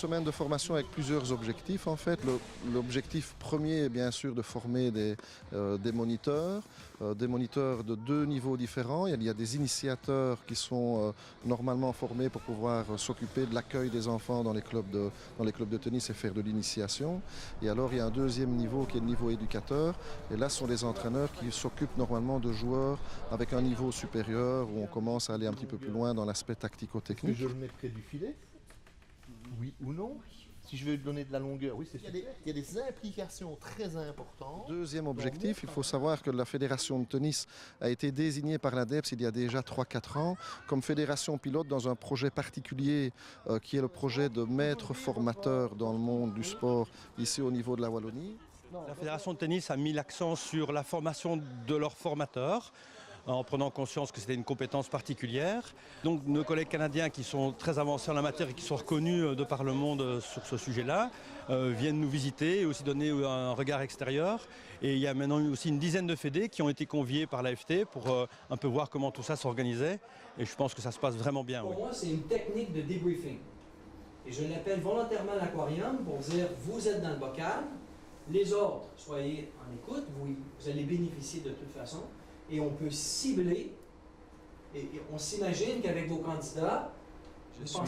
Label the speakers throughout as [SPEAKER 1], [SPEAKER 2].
[SPEAKER 1] semaine de formation avec plusieurs objectifs en fait. L'objectif premier est bien sûr de former des moniteurs de deux niveaux différents. Il y a des initiateurs qui sont normalement formés pour pouvoir s'occuper de l'accueil des enfants dans les clubs de tennis et faire de l'initiation. Et alors il y a un deuxième niveau qui est le niveau éducateur. Et là ce sont des entraîneurs qui s'occupent normalement de joueurs avec un niveau supérieur où on commence à aller un petit peu plus loin dans l'aspect tactico-technique.
[SPEAKER 2] Je le mets près du filet? Oui ou non? Si je veux donner de la longueur, oui, c'est ça. Il y a des implications très importantes.
[SPEAKER 1] Deuxième objectif, il faut savoir que la fédération de tennis a été désignée par l'ADEPS il y a déjà 3-4 ans comme fédération pilote dans un projet particulier qui est le projet de maître formateur dans le monde du sport ici au niveau de la Wallonie.
[SPEAKER 3] La fédération de tennis a mis l'accent sur la formation de leurs formateurs, en prenant conscience que c'était une compétence particulière. Donc nos collègues canadiens qui sont très avancés en la matière et qui sont reconnus de par le monde sur ce sujet-là, viennent nous visiter et aussi donner un regard extérieur. Et il y a maintenant aussi une dizaine de fédés qui ont été conviés par l'AFT pour un peu voir comment tout ça s'organisait. Et je pense que ça se passe vraiment bien.
[SPEAKER 4] Pour moi, c'est une technique de débriefing. Et je l'appelle volontairement l'aquarium pour dire, vous êtes dans le bocal, les autres, soyez en écoute, vous allez bénéficier de toute façon. Et on peut cibler, et on s'imagine qu'avec vos candidats,
[SPEAKER 5] je suis,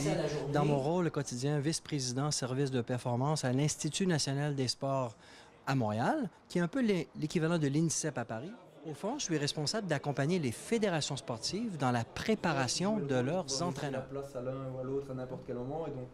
[SPEAKER 5] dans mon rôle quotidien, vice-président service de performance à l'Institut national des sports à Montréal, qui est un peu l'équivalent de l'INSEP à Paris. Au fond, je suis responsable d'accompagner les fédérations sportives dans la préparation de leurs entraîneurs.
[SPEAKER 6] La place à l'un ou à l'autre à n'importe quel moment, et donc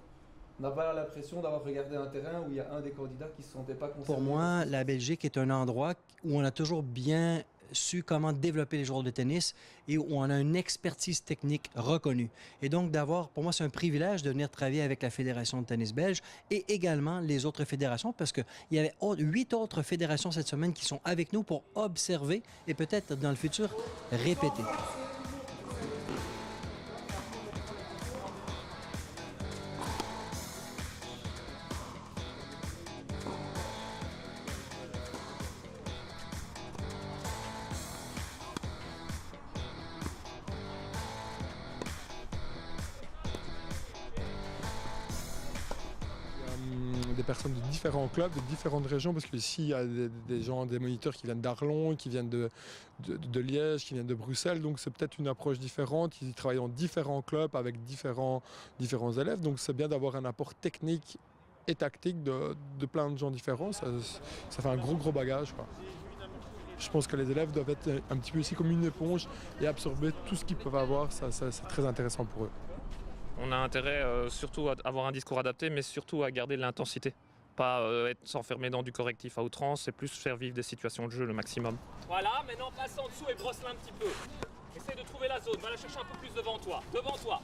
[SPEAKER 6] on n'a pas l'impression d'avoir regardé un terrain où il y a un des candidats qui ne se sentait pas concerné.
[SPEAKER 5] Pour moi, la Belgique est un endroit où on a toujours bien su comment développer les joueurs de tennis et où on a une expertise technique reconnue. Et donc d'avoir, pour moi, c'est un privilège de venir travailler avec la Fédération de tennis belge et également les autres fédérations parce qu'il y avait 8 autres fédérations cette semaine qui sont avec nous pour observer et peut-être dans le futur répéter.
[SPEAKER 7] Des personnes de différents clubs, de différentes régions, parce qu'ici, il y a des moniteurs qui viennent d'Arlon, qui viennent de Liège, qui viennent de Bruxelles, donc c'est peut-être une approche différente. Ils travaillent dans différents clubs avec différents élèves, donc c'est bien d'avoir un apport technique et tactique de plein de gens différents. Ça fait un gros bagage, quoi. Je pense que les élèves doivent être un petit peu ici comme une éponge et absorber tout ce qu'ils peuvent avoir. C'est très intéressant pour eux.
[SPEAKER 8] On a intérêt surtout à avoir un discours adapté, mais surtout à garder de l'intensité. Pas s'enfermer dans du correctif à outrance, et plus faire vivre des situations de jeu le maximum.
[SPEAKER 9] Voilà, maintenant passe en dessous et brosse-la un petit peu. Essaye de trouver la zone, va la chercher un peu plus devant toi. Devant toi.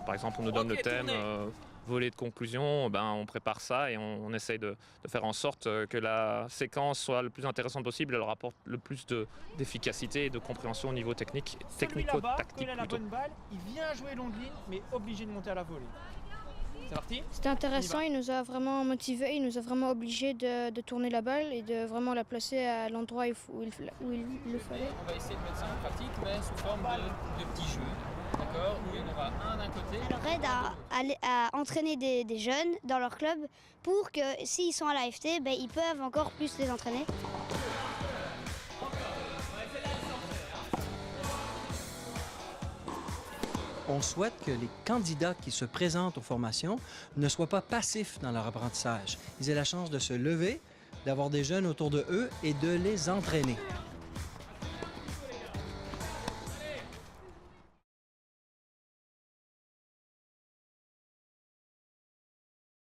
[SPEAKER 8] Par exemple, on nous donne le thème volet de conclusion, on prépare ça et on essaye de faire en sorte que la séquence soit le plus intéressante possible et leur apporte le plus d'efficacité et de compréhension au niveau technique, technico-tactique.
[SPEAKER 9] Celui là-bas, la bonne balle, il vient jouer longue ligne, mais obligé de monter à la volée. C'est parti?
[SPEAKER 10] C'était intéressant, il nous a vraiment motivés, il nous a vraiment obligés de tourner la balle et de vraiment la placer à l'endroit où il le fallait.
[SPEAKER 9] On va essayer de mettre ça en pratique, mais sous forme de petits jeux. D'accord, où il y en aura un d'un côté.
[SPEAKER 10] Alors aide à entraîner des jeunes dans leur club pour que s'ils sont à l'AFT, ils peuvent encore plus les entraîner.
[SPEAKER 5] On souhaite que les candidats qui se présentent aux formations ne soient pas passifs dans leur apprentissage. Ils aient la chance de se lever, d'avoir des jeunes autour de eux et de les entraîner.